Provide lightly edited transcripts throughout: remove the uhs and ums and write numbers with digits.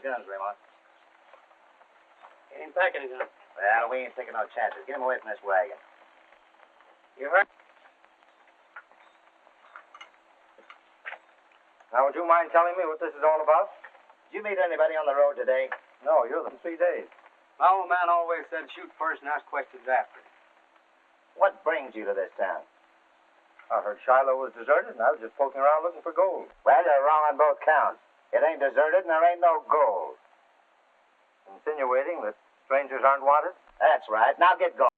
guns, Raymond. He ain't packing any guns. Well, we ain't taking no chances. Get him away from this wagon. You heard? Now, would you mind telling me what this is all about? Did you meet anybody on the road today? No, you're in 3 days. My old man always said shoot first and ask questions after. What brings you to this town? I heard Shiloh was deserted, and I was just poking around looking for gold. Well, you're wrong on both counts. It ain't deserted, and there ain't no gold. Insinuating that strangers aren't wanted? That's right. Now get going.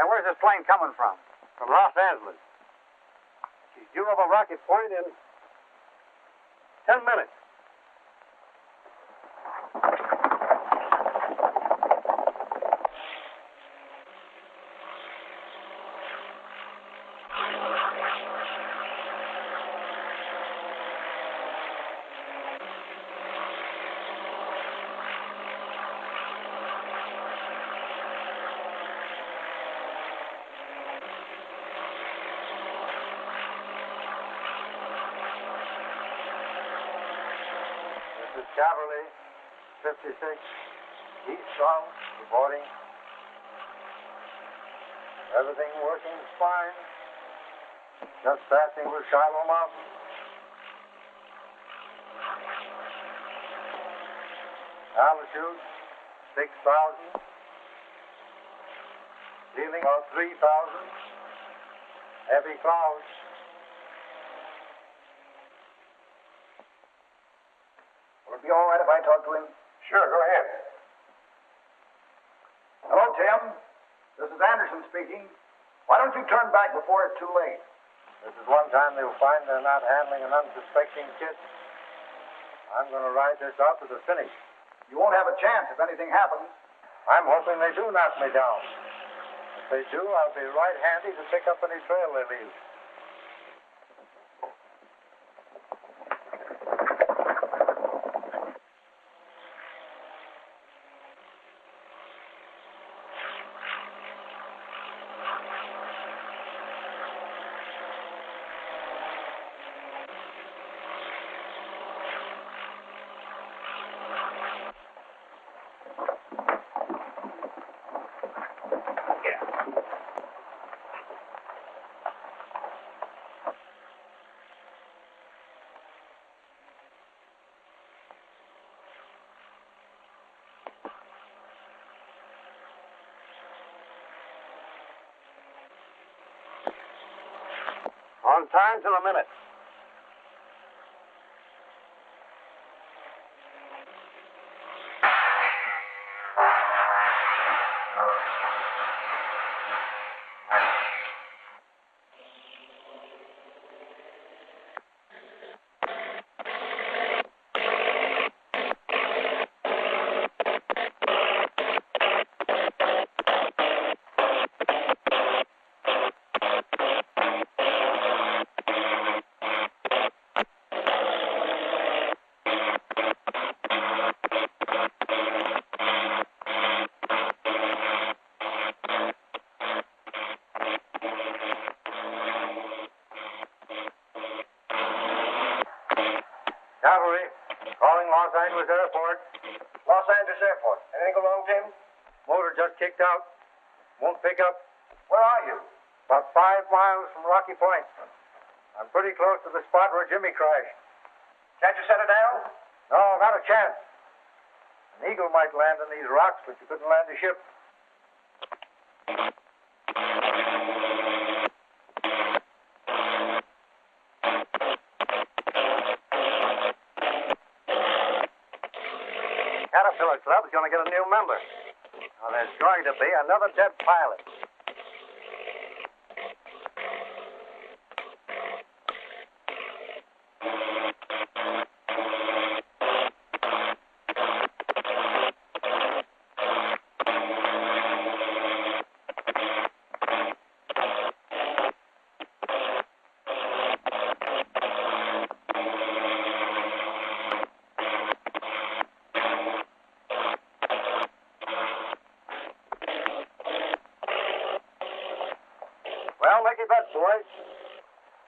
Hey, where's this plane coming from? From Los Angeles. She's due over Rocky Point in 10 minutes. This is Cavalry 56, Eastbound, reporting. Everything working fine. Just passing with Shiloh Mountain. Altitude 6,000. Ceiling of 3,000. Heavy clouds. Will it be all right if I talk to him? Sure, go ahead. Hello, Tim. This is Anderson speaking. Why don't you turn back before it's too late? This is one time they'll find they're not handling an unsuspecting kid. I'm going to ride this out to the finish. You won't have a chance if anything happens. I'm hoping they do knock me down. If they do, I'll be right handy to pick up any trail they leave. On time till a minute. Cavalry, calling Los Angeles Airport. Los Angeles Airport. Anything go wrong, Tim? Motor just kicked out. Won't pick up. Where are you? About 5 miles from Rocky Point. I'm pretty close to the spot where Jimmy crashed. Can't you set her down? No, not a chance. An eagle might land on these rocks, but you couldn't land a ship. Caterpillar Club's going to get a new member. Now, there's going to be another dead pilot. Well, make your bets, boys.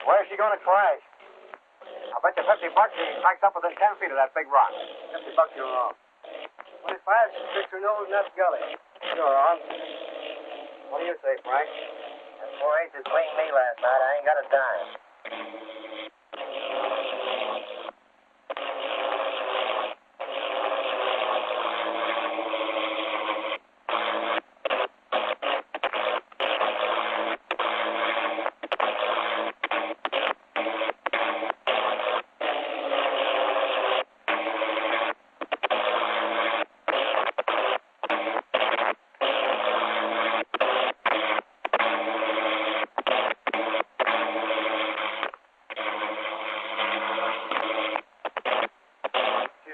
Where's she going to crash? I'll bet you $50 she packs up within 10 feet of that big rock. $50 you're wrong. 25, she sticks her nose in that gully. You're wrong. What do you say, Frank? That 4/8 cleaned me last night. I ain't got a dime.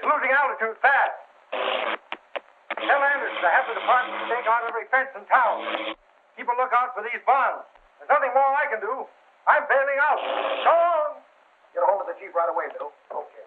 Losing altitude fast. Tell Anderson to have the department stake out every fence in town. Keep a lookout for these bonds. There's nothing more I can do. I'm bailing out. Go on. Get a hold of the chief right away, Bill. Okay.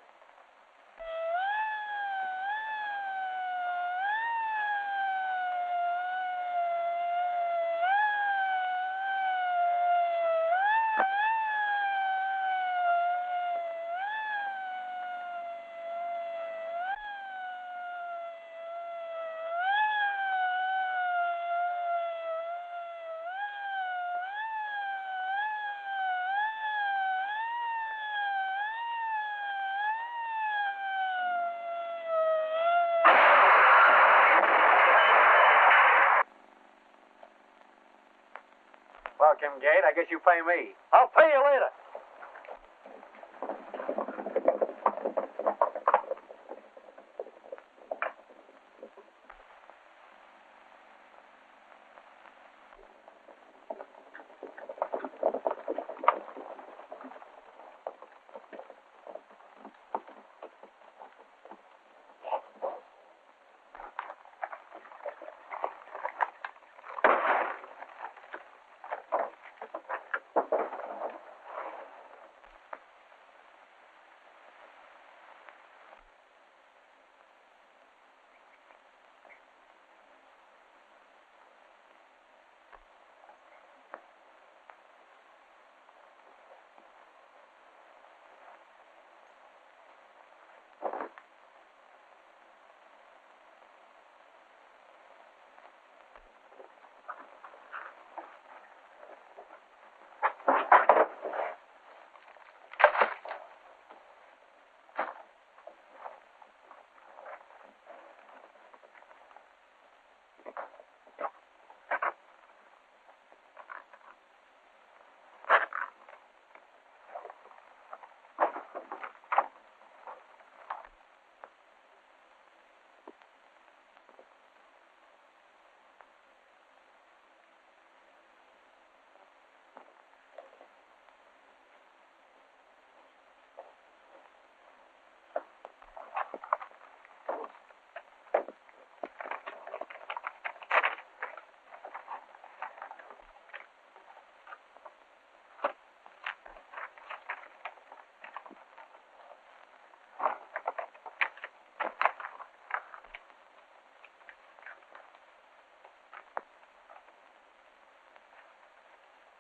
Welcome, Gate. I guess you pay me. I'll pay you later.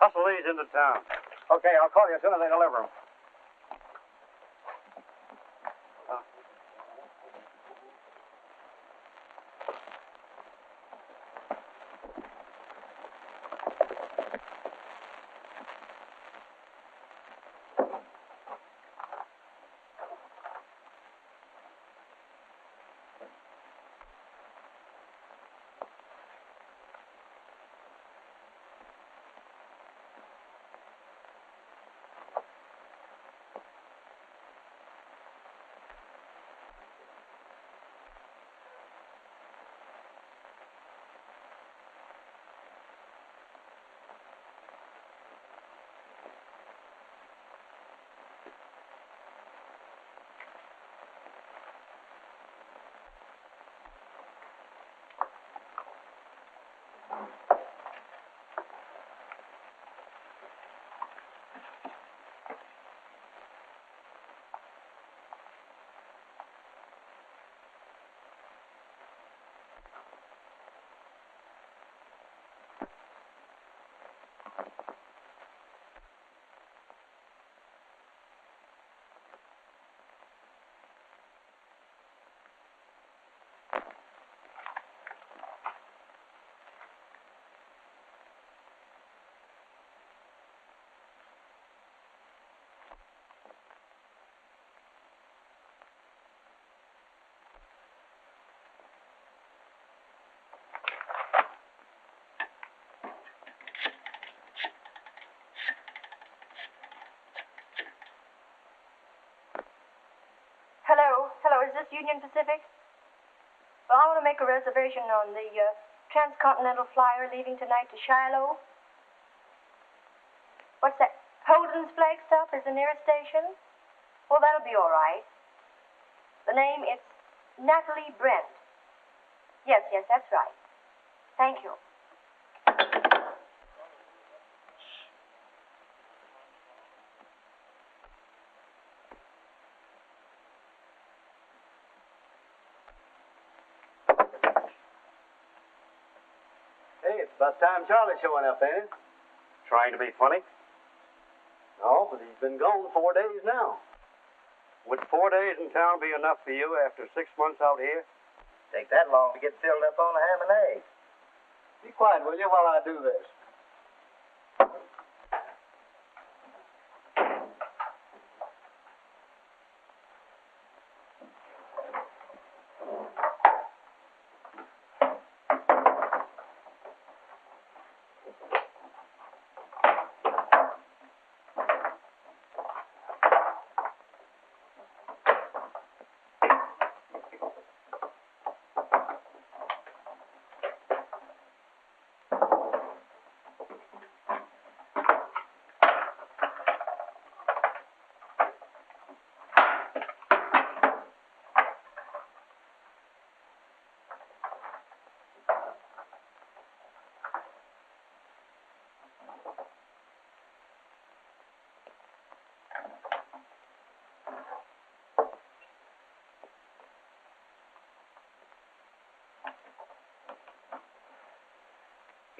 Hustle these into town. Okay, I'll call you as soon as they deliver them. this Union Pacific? Well, I want to make a reservation on the transcontinental flyer leaving tonight to Shiloh. What's that? Holden's flag stop is the nearest station? Well, that'll be all right. The name, it's Natalie Brent. Yes, that's right. Thank you. Hey, it's about time Charlie's showing up, ain't it? Trying to be funny? No, but he's been gone 4 days now. Would 4 days in town be enough for you after 6 months out here? Take that long to get filled up on a ham and eggs. Be quiet, will you, while I do this?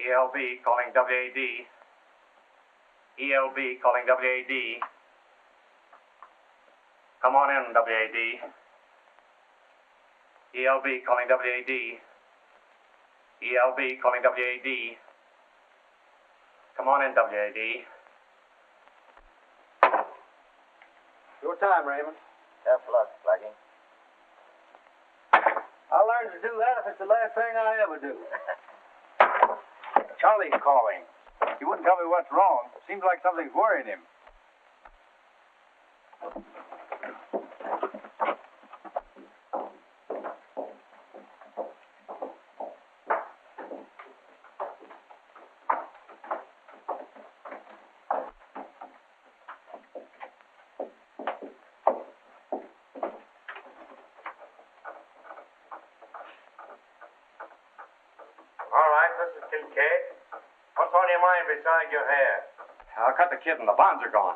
ELB calling WAD. ELB calling WAD. Come on in, WAD. ELB calling WAD. ELB calling WAD. Come on in, WAD. Your time, Raymond. Tough luck, Blackie. I'll learn to do that if it's the last thing I ever do. Charlie's calling. He wouldn't tell me what's wrong. Seems like something's worrying him. All right, Mrs. Kincaid. What's on your mind beside your hair? I cut the kid and the bonds are gone.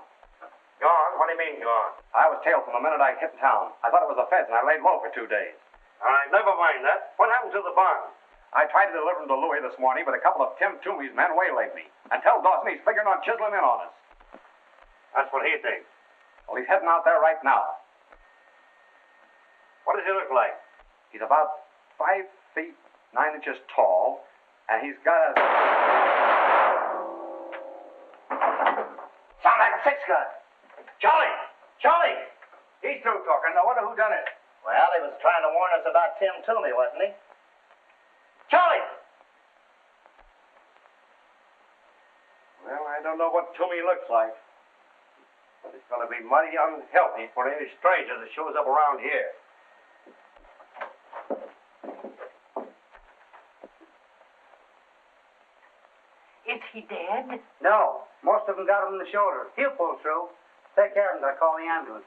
Gone? What do you mean gone? I was tailed from the minute I hit town. I thought it was the feds and I laid low for 2 days. All right, never mind that. What happened to the bonds? I tried to deliver them to Louis this morning, but a couple of Tim Toomey's men waylaid me. And tell Dawson he's figuring on chiseling in on us. That's what he thinks. Well, he's heading out there right now. What does he look like? He's about 5 feet 9 inches tall, and he's got a... Sound like a six-gun. Charlie! Charlie! He's through talking. I wonder who done it. Well, he was trying to warn us about Tim Toomey, wasn't he? Charlie! Well, I don't know what Toomey looks like. But it's going to be mighty unhealthy for any stranger that shows up around here. Is he dead? No. Most of them got him in the shoulder. He'll pull through. Take care of him. I'll call the ambulance.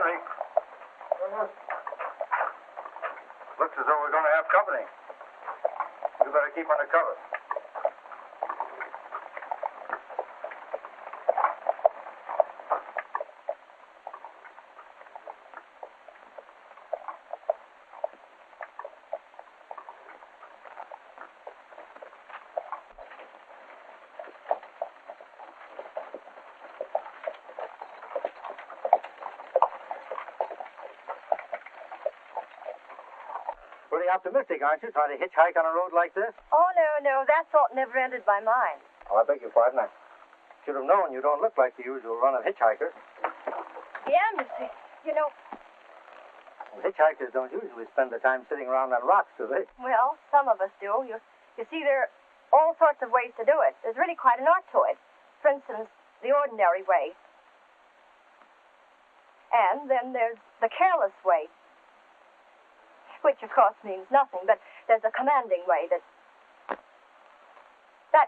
Henry. Looks as though we're going to have company. You better keep under cover. Pretty optimistic, aren't you, trying to hitchhike on a road like this? Oh, no, that thought never entered my mind. Oh, I beg your pardon. I should have known you don't look like the usual run of hitchhikers. Yeah, Missy. You know, Well, hitchhikers don't usually spend their time sitting around on rocks, do they? well, some of us do. You see, there are all sorts of ways to do it. There's really quite an art to it. For instance, the ordinary way. And then there's the careless way, which, of course, means nothing, but there's a commanding way that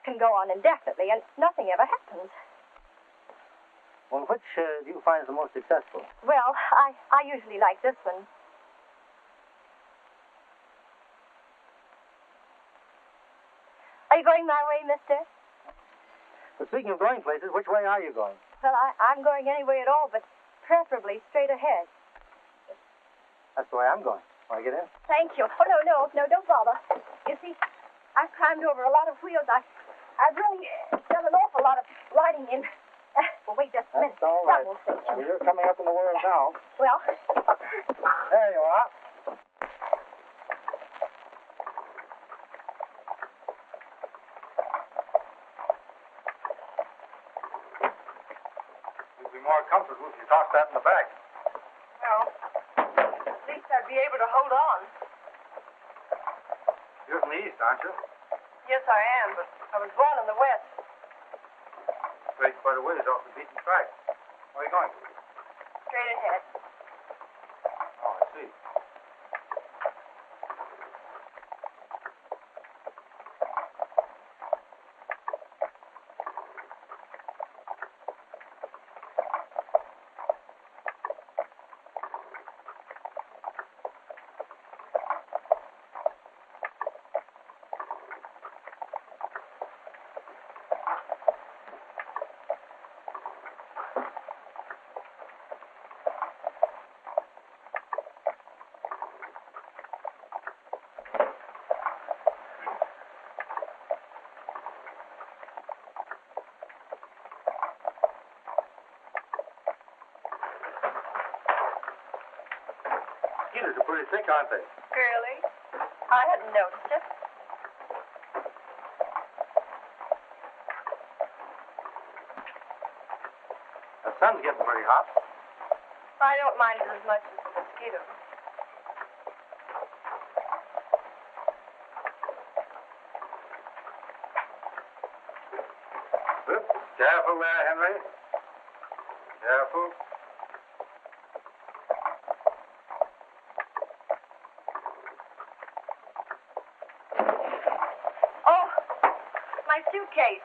can go on indefinitely, and nothing ever happens. Well, which do you find the most successful? Well, I usually like this one. Are you going my way, mister? But speaking of going places, which way are you going? Well, I'm going any way at all, but preferably straight ahead. That's the way I'm going. Want to get in? Thank you. Oh, no, don't bother. You see, I've climbed over a lot of wheels. I've really done an awful lot of riding in. Well, wait just a minute. That's all right. That will suit I mean, you. you're coming up in the world now. Well, There you are. You'll be more comfortable if you toss that in the back. well, at least I'd be able to hold on. You're from the east, aren't you? Yes, I am, but I was born in the West. Straight quite a ways off the beaten track. Where are you going? Straight ahead. Oh, I see. Mosquitoes are pretty thick, aren't they? Really? I hadn't noticed it. The sun's getting pretty hot. I don't mind it as much as the mosquitoes. Whoop. Careful there, Henry. Careful. Oh, my suitcase.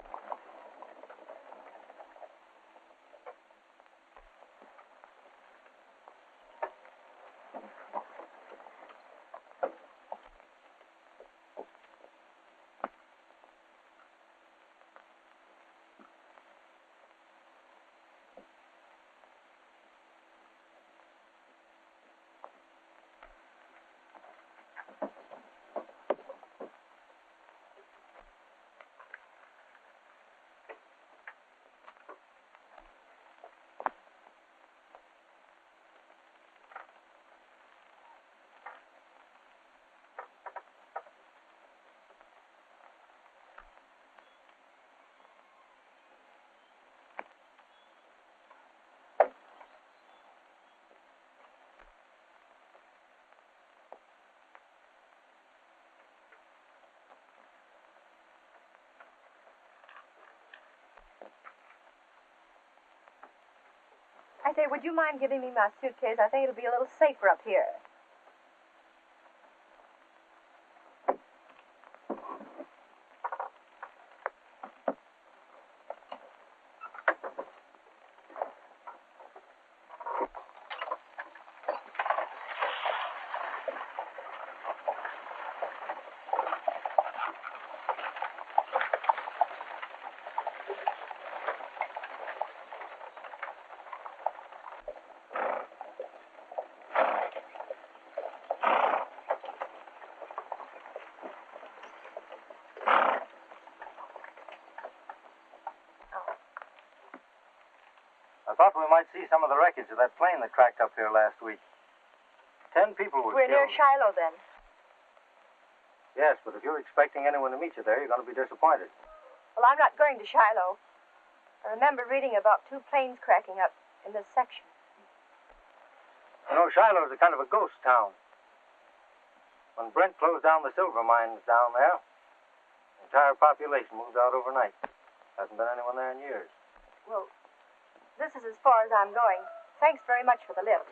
I say, would you mind giving me my suitcase? I think it'll be a little safer up here. I thought we might see some of the wreckage of that plane that cracked up here last week. 10 people were We're killed. near Shiloh, then. Yes, but if you're expecting anyone to meet you there, you're going to be disappointed. Well, I'm not going to Shiloh. I remember reading about 2 planes cracking up in this section. You know, Shiloh's a kind of a ghost town. When Brent closed down the silver mines down there, the entire population moved out overnight. Hasn't been anyone there in years. Well, this is as far as I'm going. Thanks very much for the lift.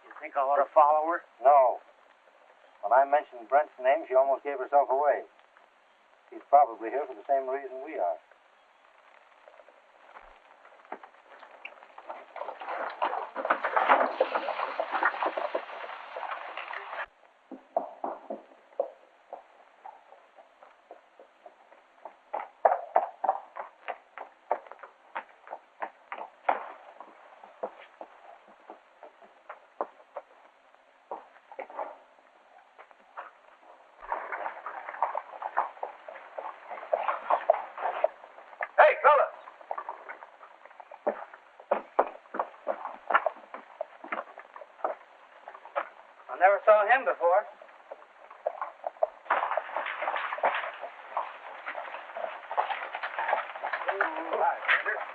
You think I ought to follow her? No. When I mentioned Brent's name, she almost gave herself away. She's probably here for the same reason we are. Hey, fellas! I never saw him before.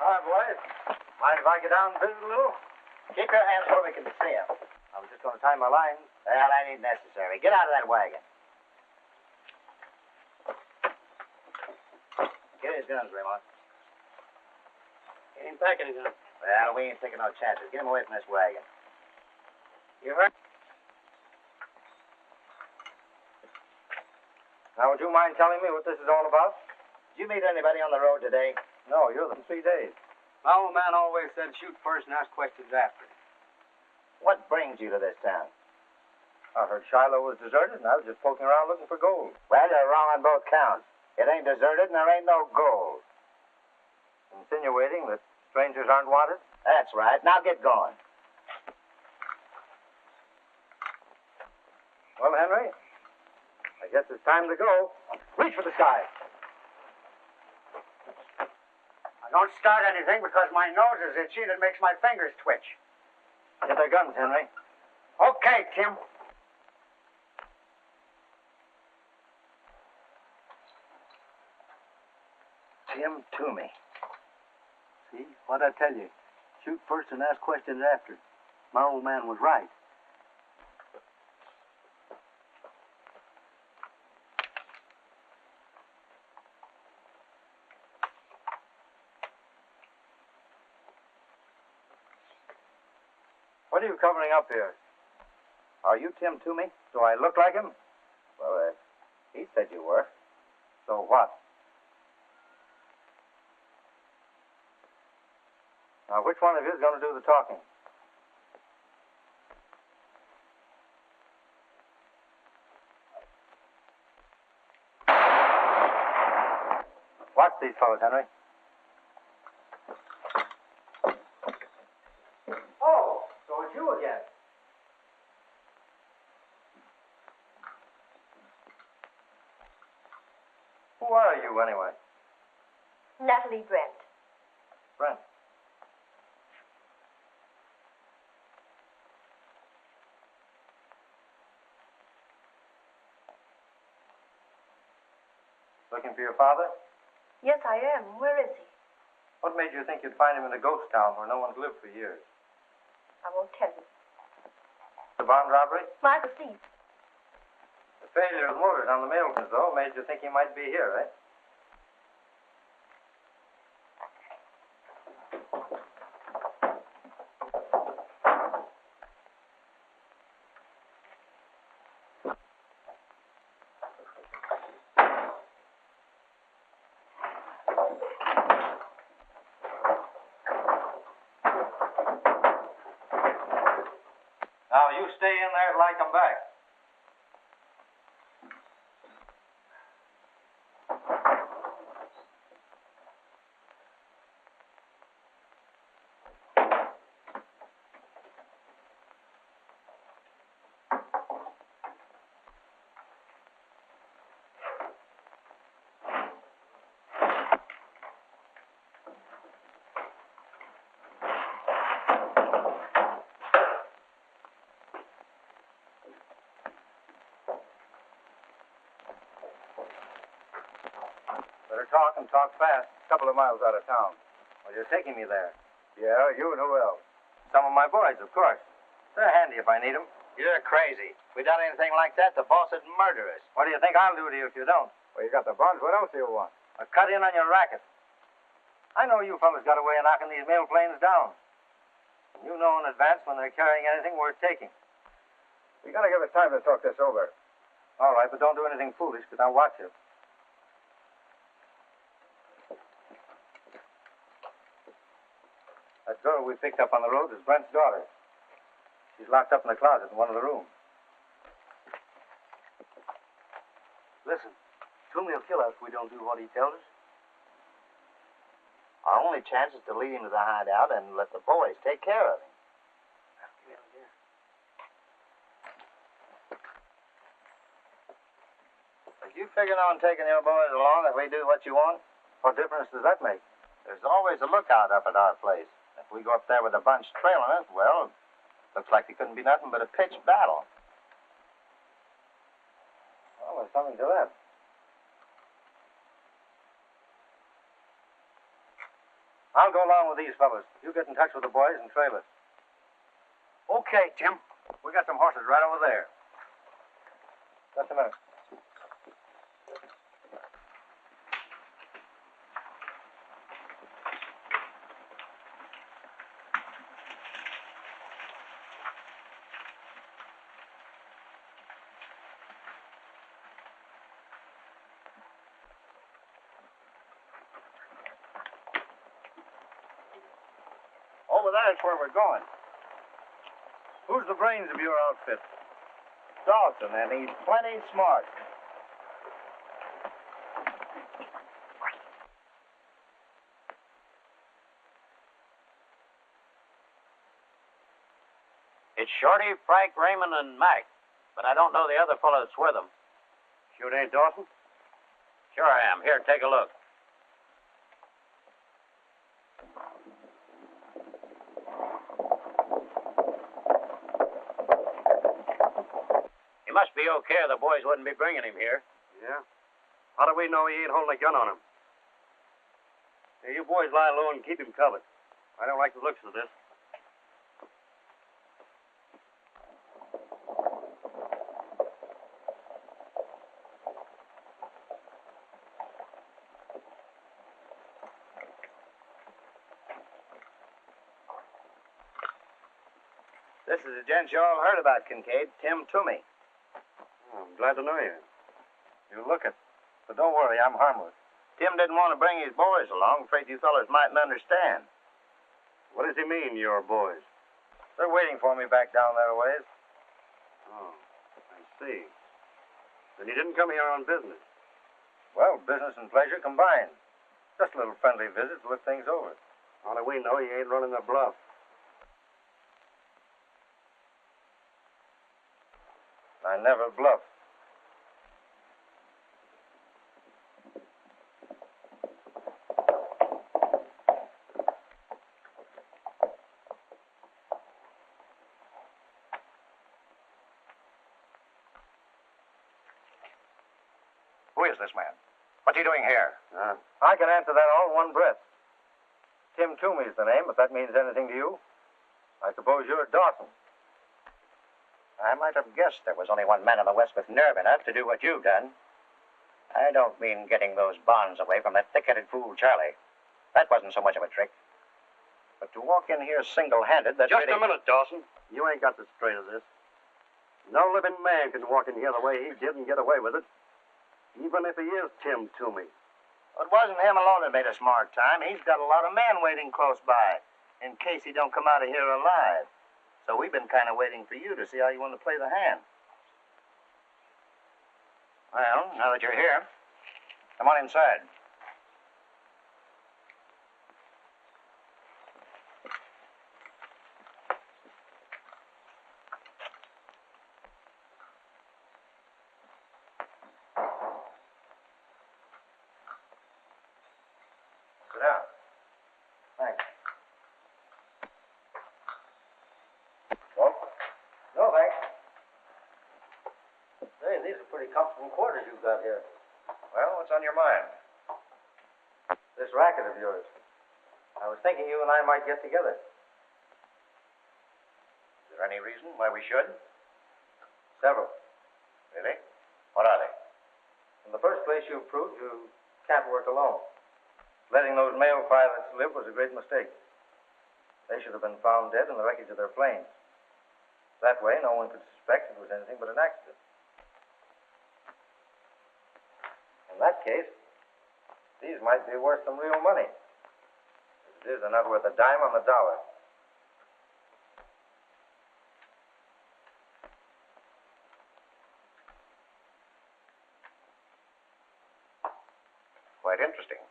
Hi, boys. Mind if I get down and visit a little? Keep your hands where we can see him. I was just going to tie my lines. Well, that ain't necessary. Get out of that wagon. Get his guns, Raymond. He ain't packing anything. Well, we ain't taking no chances. Get him away from this wagon. You heard? Now, would you mind telling me what this is all about? Did you meet anybody on the road today? No, you're in 3 days. My old man always said shoot first and ask questions after. What brings you to this town? I heard Shiloh was deserted, and I was just poking around looking for gold. Well, you're wrong on both counts. It ain't deserted, and there ain't no gold. Insinuating that strangers aren't wanted? That's right. Now get going. Well, Henry, I guess it's time to go. Reach for the sky. I don't start anything because my nose is itchy and it makes my fingers twitch. Get their guns, Henry. Okay, Tim. Tim Toomey. See, what'd I tell you? Shoot first and ask questions after. My old man was right. What are you covering up here? Are you Tim Toomey? Do I look like him? Well, he said you were. So what? Now, which one of you is going to do the talking? Watch these fellows, Henry. Oh, so it's you again. Who are you, anyway? Natalie Brent. Brent. Looking for your father? Yes, I am. Where is he? What made you think you'd find him in a ghost town where no one's lived for years? I won't tell you. The bond robbery? Michael Steve. The failure of motors on the Miltons, though, made you think he might be here, eh? Now, you stay in there till I come back. better talk and talk fast. A couple of miles out of town. Well, you're taking me there. Yeah, you and who else? Some of my boys, of course. They're handy if I need them. You're crazy. If we done anything like that, the boss would murder us. What do you think I'll do to you if you don't? Well, you got the bonds. What else do you want? I'll cut in on your racket. I know you fellas got a way of knocking these mail planes down. You know in advance when they're carrying anything worth taking. You gotta give us time to talk this over. All right, but don't do anything foolish, because I'll watch you. That girl we picked up on the road is Brent's daughter. She's locked up in the closet in one of the rooms. Listen, Toomey will kill us if we don't do what he tells us. Our only chance is to lead him to the hideout and let the boys take care of him. Are you figuring on taking your boys along if we do what you want? What difference does that make? There's always a lookout up at our place. If we go up there with a bunch trailing us, well, looks like it couldn't be nothing but a pitched battle. Well, there's something to that. I'll go along with these fellas. You get in touch with the boys and trail us. Okay, Tim. We got some horses right over there. Just a minute. Over there's where we're going. Who's the brains of your outfit? Dawson, and he's plenty smart. It's Shorty, Frank, Raymond, and Mac, but I don't know the other fellow that's with them. Sure it ain't Dawson? Sure I am. Here, take a look. He must be okay, or the boys wouldn't be bringing him here. Yeah? How do we know he ain't holding a gun on him? Hey, you boys lie low and keep him covered. I don't like the looks of this. This is the gent you all heard about, Kincaid, Tim Toomey. Oh, I'm glad to know you. You look it. But don't worry, I'm harmless. Tim didn't want to bring his boys along. Afraid you fellas mightn't understand. What does he mean, your boys? They're waiting for me back down there a ways. Oh, I see. Then he didn't come here on business. Well, business and pleasure combined. Just a little friendly visit to look things over. How do we know he ain't running the bluff? I never bluff. Who is this man? What's he doing here? I can answer that all in one breath. Tim Toomey's the name, if that means anything to you. I suppose you're Dawson. I might have guessed there was only one man in the West with nerve enough to do what you've done. I don't mean getting those bonds away from that thick-headed fool, Charlie. That wasn't so much of a trick. But to walk in here single-handed, that's Just really... a minute, Dawson. You ain't got the straight of this. No living man can walk in here the way he did and get away with it. Even if he is Tim Toomey. It wasn't him alone that made a smart time. He's got a lot of men waiting close by, in case he don't come out of here alive. So we've been kind of waiting for you to see how you want to play the hand. Well, now that you're here, come on inside. Sit down. Thanks. No, thanks. Say, these are pretty comfortable quarters you've got here. Well, what's on your mind? This racket of yours. I was thinking you and I might get together. Is there any reason why we should? Several. Really? What are they? In the first place, you've proved you can't work alone. Letting those male pilots live was a great mistake. They should have been found dead in the wreckage of their planes. That way, no one could suspect it was anything but an accident. In that case, these might be worth some real money. As it is, they're not worth a dime on the dollar. Quite interesting.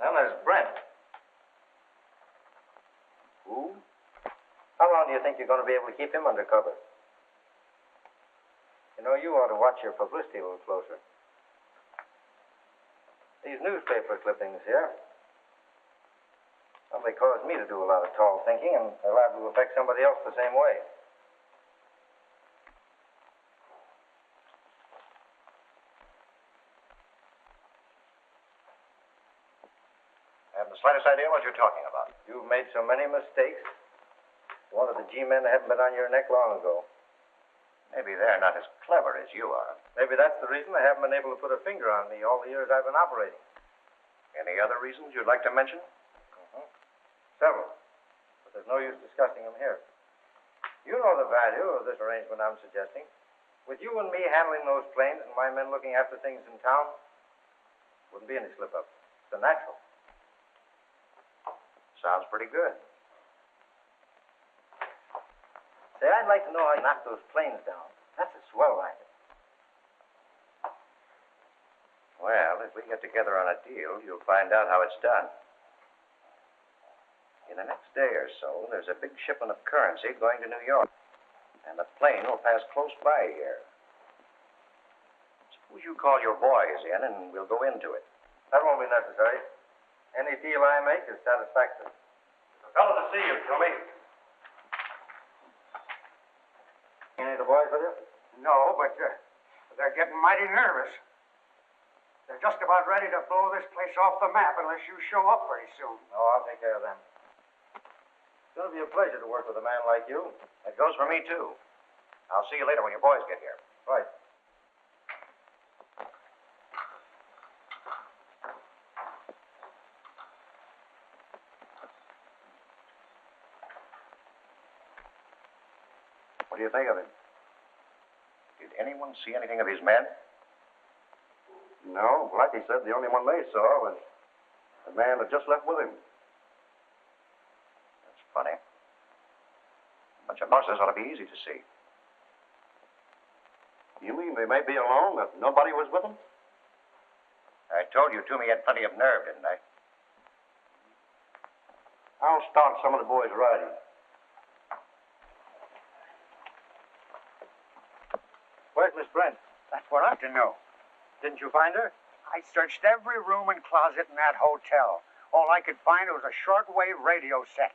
Well, there's Brent. Who? How long do you think you're going to be able to keep him under cover? You know, you ought to watch your publicity a little closer. These newspaper clippings here, well, they cause me to do a lot of tall thinking, and they're liable to affect somebody else the same way. I haven't the slightest idea what you're talking about. You've made so many mistakes. One of the G-men haven't been on your neck long ago. Maybe they're not as clever as you are. Maybe that's the reason they haven't been able to put a finger on me all the years I've been operating. Any other reasons you'd like to mention? Several. But there's no use discussing them here. You know the value of this arrangement I'm suggesting. With you and me handling those planes and my men looking after things in town, wouldn't be any slip-up. It's a natural. Sounds pretty good. Say, I'd like to know how you knock those planes down. That's a swell racket. Well, if we get together on a deal, you'll find out how it's done. In the next day or so, there's a big shipment of currency going to New York. And the plane will pass close by here. Suppose you call your boys in and we'll go into it. That won't be necessary. Any deal I make is satisfactory. It's a fellow to see you, Tommy. Any of the boys with you? No, but they're getting mighty nervous. They're just about ready to blow this place off the map unless you show up pretty soon. Oh, I'll take care of them. It's going to be a pleasure to work with a man like you. That goes for me, too. I'll see you later when your boys get here. Right. What do you think of him? Did anyone see anything of his men? No, Blackie said the only one they saw was the man that just left with him. That's funny. A bunch of bosses ought to be easy to see. You mean they may be alone, that nobody was with them? I told you Toomey had plenty of nerve, didn't I? I'll start some of the boys riding. Where's Miss Brent? That's what I want to know. Didn't you find her? I searched every room and closet in that hotel. All I could find was a shortwave radio set.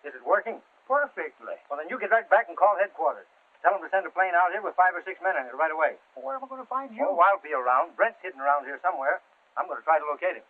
Is it working? Perfectly. Well, then you get right back and call headquarters. Tell them to send a plane out here with 5 or 6 men in it right away. Where am I going to find you? Oh, I'll be around. Brent's hidden around here somewhere. I'm going to try to locate him.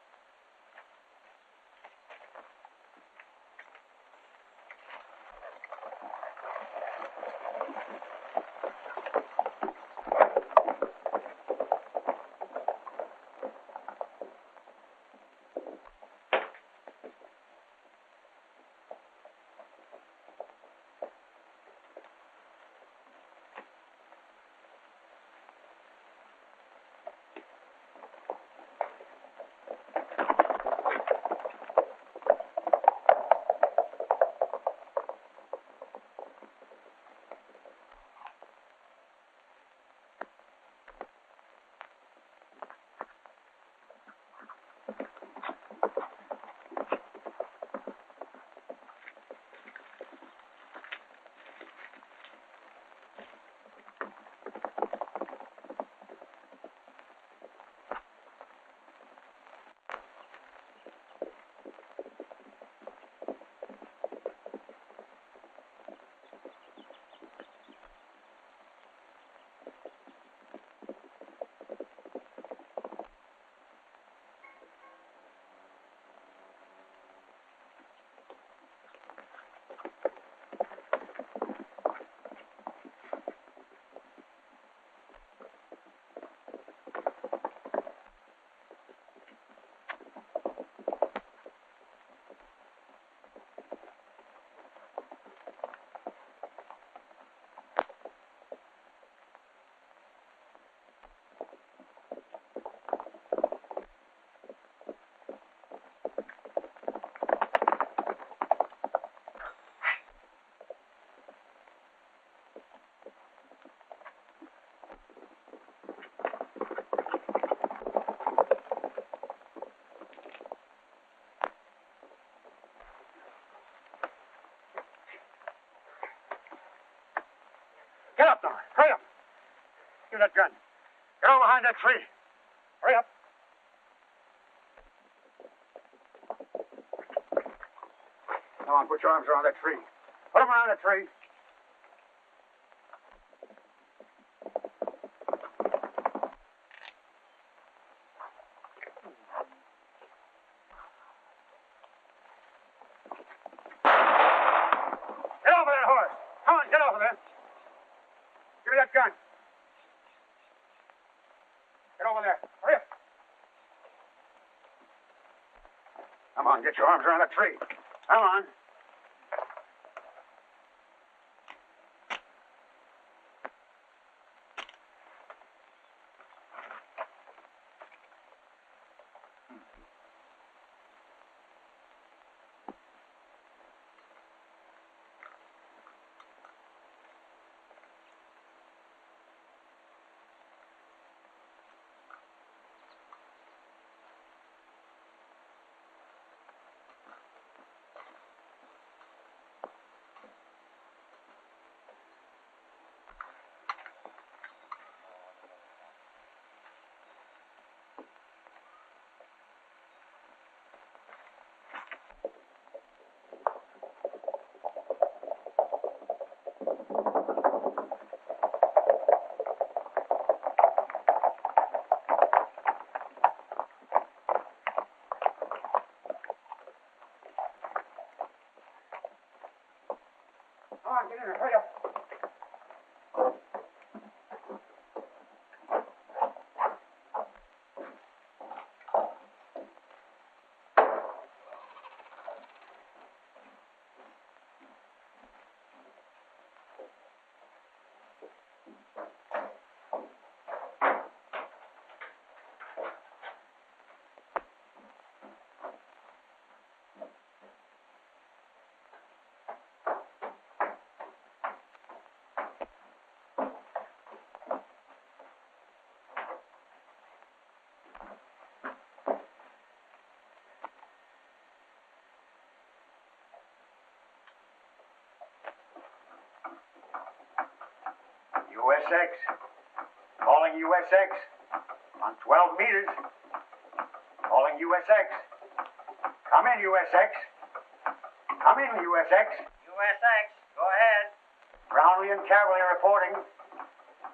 Get up now. Hurry up. Give me that gun. Get over behind that tree. Hurry up. Come on, put your arms around that tree. Put them around the tree. Get off of that horse. Come on, get off of there. Give me that gun. Get over there. Hurry up. Come on, get your arms around that tree. Come on. Come on, get in there. Hurry up. USX. Calling USX. On 12 meters. Calling USX. Come in, USX. Come in, USX. USX, go ahead. Brownlee and Cavalry reporting.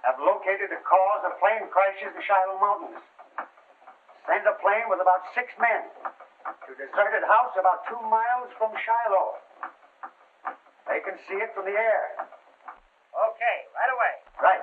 Have located the cause of plane crashes in Shiloh Mountains. Send a plane with about 6 men to a deserted house about 2 miles from Shiloh. They can see it from the air. Okay, right away. Right.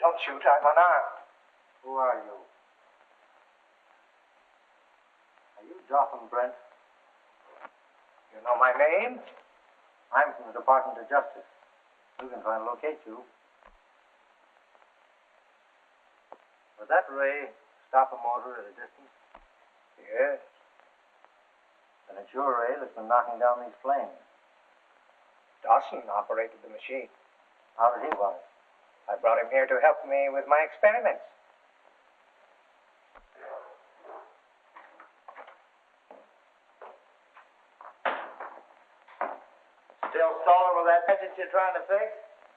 Don't shoot, I'm unarmed. Who are you? Are you Jotham Brent? You know my name? I'm from the Department of Justice. We can try and locate you. Was that ray stop a motor at a distance? Yes. Then it's your ray that's been knocking down these flames. Dawson operated the machine. How did he want it? I brought him here to help me with my experiments. Still stalling with that engine you're trying to fix?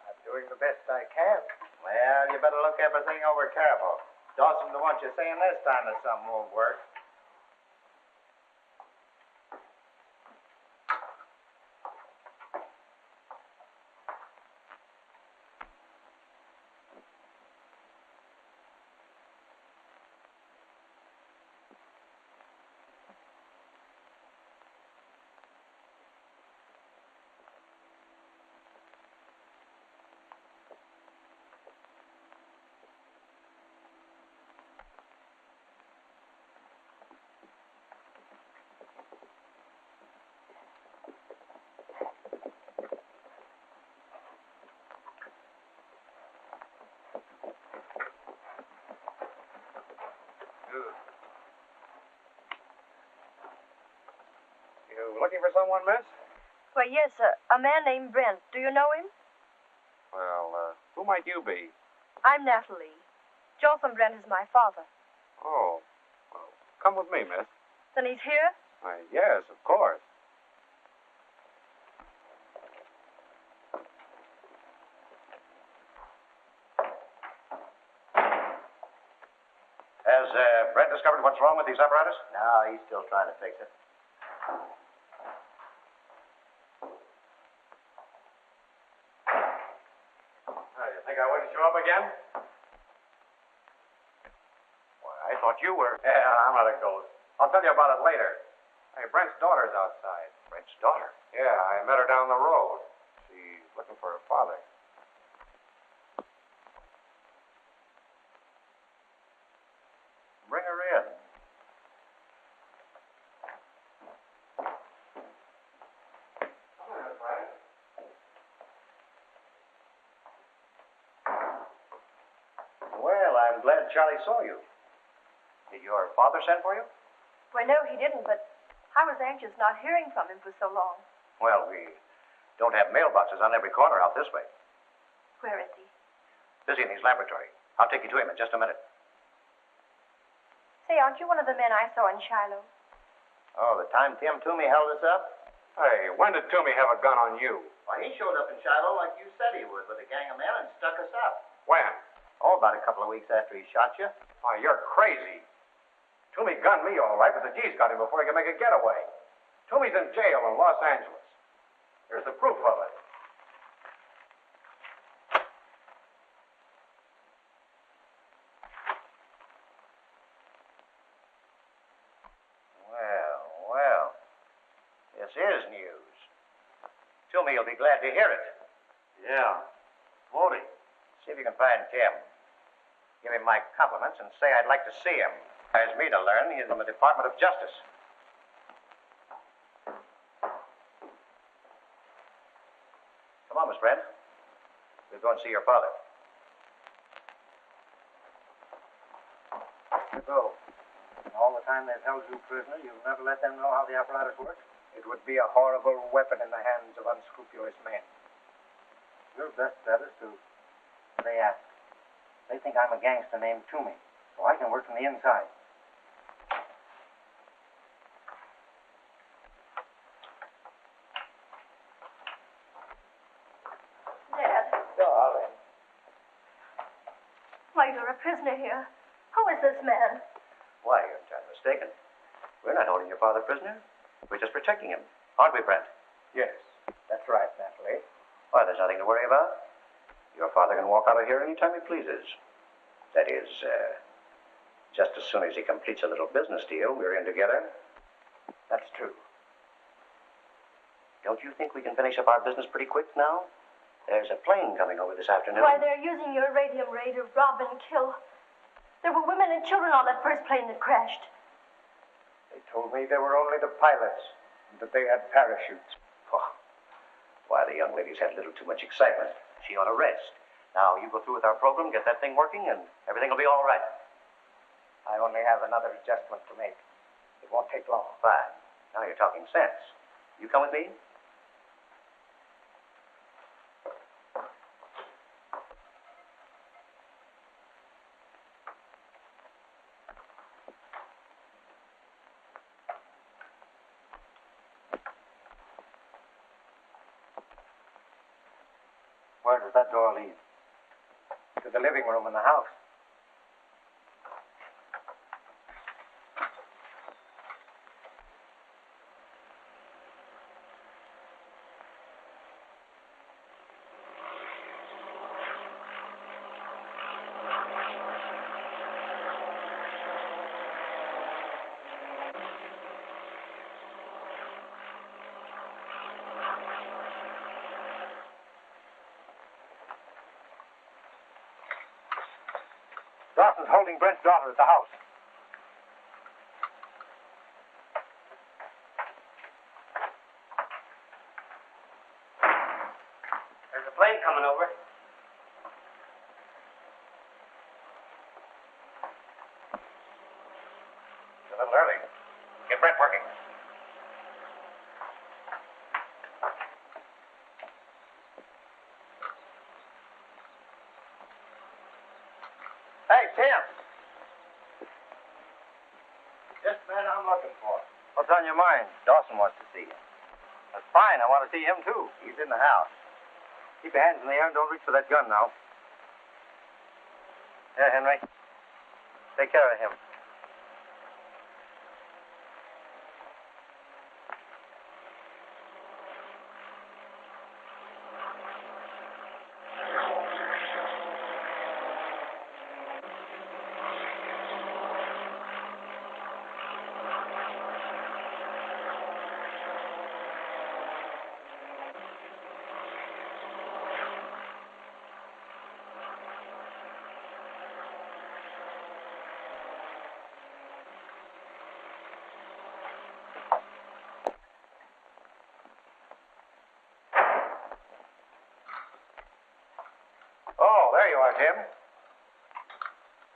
I'm doing the best I can. Well, you better look everything over careful. Dawson don't want you saying this time that something won't work. You looking for someone, miss? Why, yes, sir. A man named Brent. Do you know him? Well, who might you be? I'm Natalie. Jotham Brent is my father. Oh, well, come with me, miss. Then he's here? Yes, of course. Has Brent discovered what's wrong with these apparatus? No, he's still trying to fix it. You think I wouldn't show up again? Why, I thought you were. Yeah, I'm not a ghost. I'll tell you about it later. Hey, Brent's daughter's outside. Brent's daughter. Yeah, I met her down the road. She's looking for her father. Bring her in. Well, I'm glad Charlie saw you. Did your father send for you? Why, no, he didn't, but I was anxious not hearing from him for so long. Well, we don't have mailboxes on every corner out this way. Where is he? Busy in his laboratory. I'll take you to him in just a minute. Say, aren't you one of the men I saw in Shiloh? Oh, the time Tim Toomey held us up? Hey, when did Toomey have a gun on you? Why, he showed up in Shiloh like you said he would with a gang of men and stuck us up. When? Oh, about a couple of weeks after he shot you. Why, you're crazy. Toomey gunned me all right, but the G's got him before he could make a getaway. Toomey's in jail in Los Angeles. Here's the proof of it. Well. This is news. Toomey will be glad to hear it. Yeah. Won't he? See if you can find Tim. Give him my compliments and say I'd like to see him. Requires me to learn he's from the Department of Justice. Come on, Miss Brent. We'll go and see your father. You go. All the time they've held you prisoner, you've never let them know how the apparatus works? It would be a horrible weapon in the hands of unscrupulous men. Your best bet is to... They ask. They think I'm a gangster named Toomey, so I can work from the inside. Dad. Darling. Why, you're a prisoner here. Who is this man? Why, you're entirely mistaken. We're not holding your father prisoner. We're just protecting him. Aren't we, Brent? Yes, that's right, Natalie. Why, there's nothing to worry about. Your father can walk out of here any time he pleases. That is, just as soon as he completes a little business deal we're in together. That's true. Don't you think we can finish up our business pretty quick now? There's a plane coming over this afternoon. Why, they're using your radium ray to rob and kill. There were women and children on that first plane that crashed. They told me they were only the pilots and that they had parachutes. Oh, Why, the young lady's had a little too much excitement. She ought to rest. Now, you go through with our program, get that thing working, and everything will be all right. I only have another adjustment to make. It won't take long. Fine. Now you're talking sense. You come with me? Where does that door lead? To the living room in the house. Dawson's holding Brent's daughter at the house. There's a plane coming over. It's a little early. Get Brent working. Hey, Tim. Just the man I'm looking for. What's on your mind? Dawson wants to see you. That's fine. I want to see him, too. He's in the house. Keep your hands in the air and don't reach for that gun now. Here, Henry. Take care of him. Oh, there you are, Tim.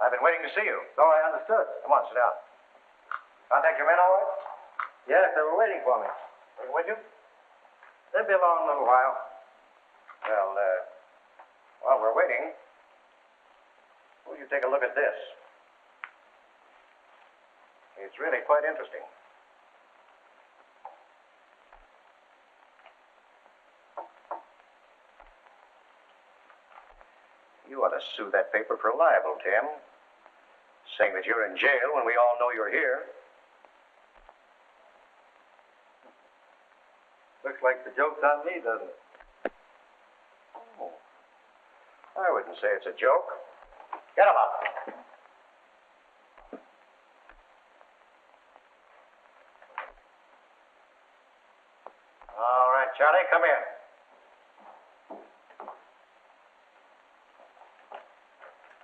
I've been waiting to see you. So I understood. Come on, sit down. Contact your men all right? Yes, they were waiting for me. Bring with you? They'll be along in a little while. Well, while we're waiting, will you take a look at this? It's really quite interesting. You ought to sue that paper for libel, Tim. Saying that you're in jail when we all know you're here. Looks like the joke's on me, doesn't it? Oh, I wouldn't say it's a joke. Get him up. All right, Charlie, come here.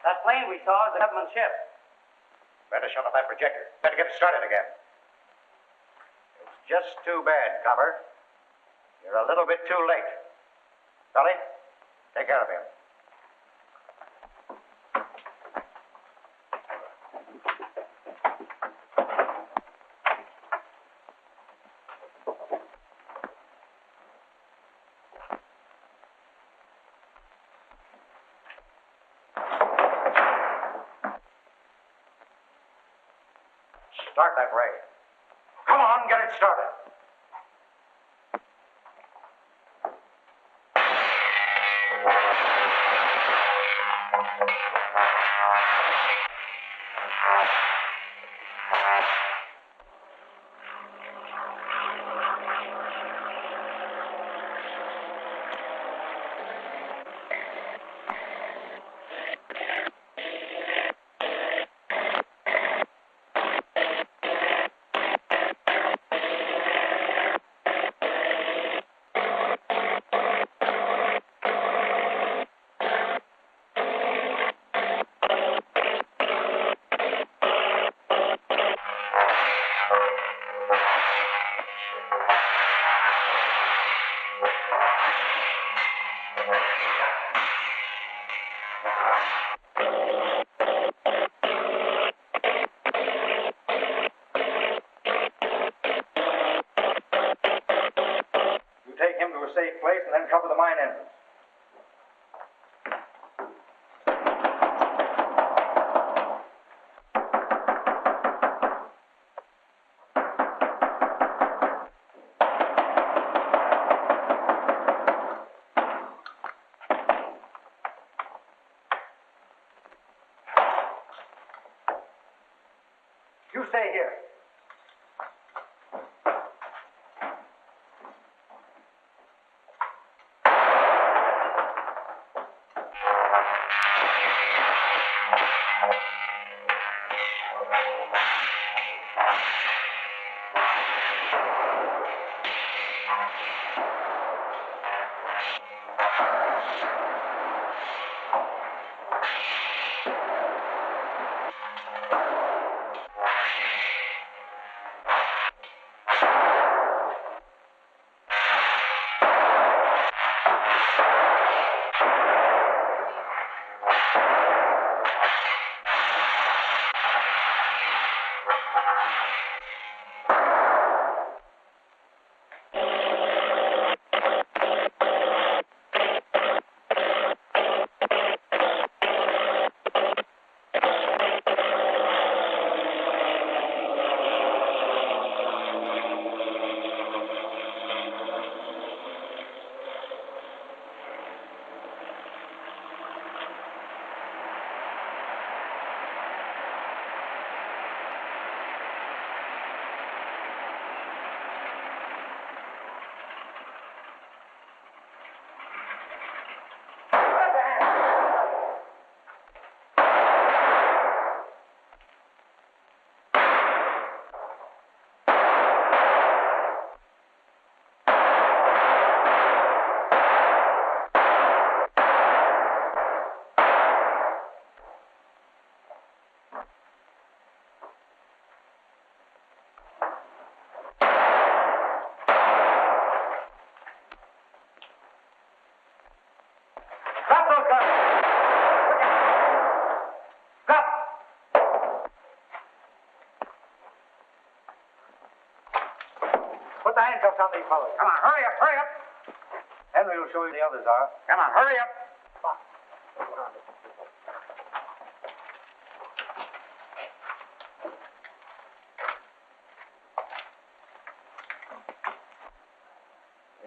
That plane we saw is a government ship. Better shut off that projector. Better get it started again. It's just too bad, Copper. You're a little bit too late. Charlie, take care of him. Start that ray. Come on, get it started. safe place and then cover the mine entrance. You stay here. Put the handcuffs on these fellows. Come on, hurry up, hurry up. Henry will show you the others are. Come on, hurry up.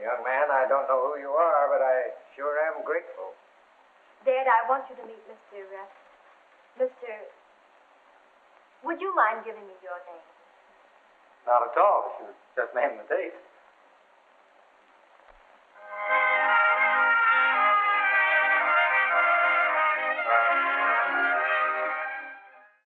Young man, I don't know who you are, but I sure am grateful. Dad, I want you to meet Would you mind giving me your name? Not at all. You just named